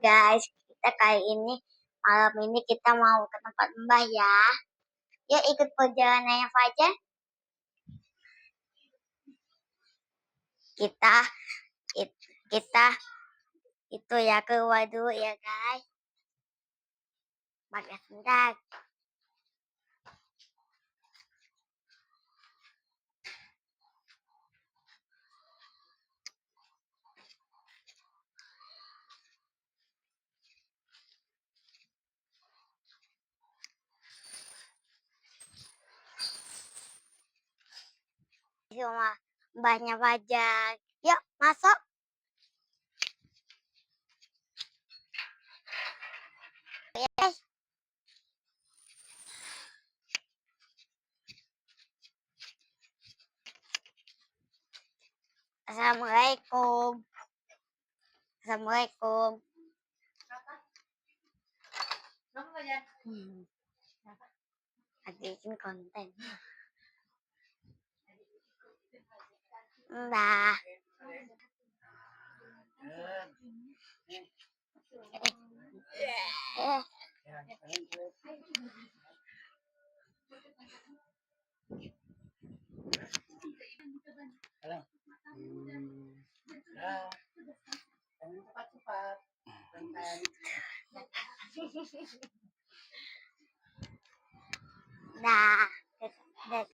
guys, kita kali ini malam ini kita mau ke tempat Mbah ya. Yuk ikut perjalanannya Fajar. Kita kita itu ya keluar dulu ya guys. Pakai sendal. Rumah Mbahnya Fajar. Yuk masuk. Yes. Assalamualaikum. Assalamualaikum. Bikin konten. Mbah. Cepat-cepat. Nah,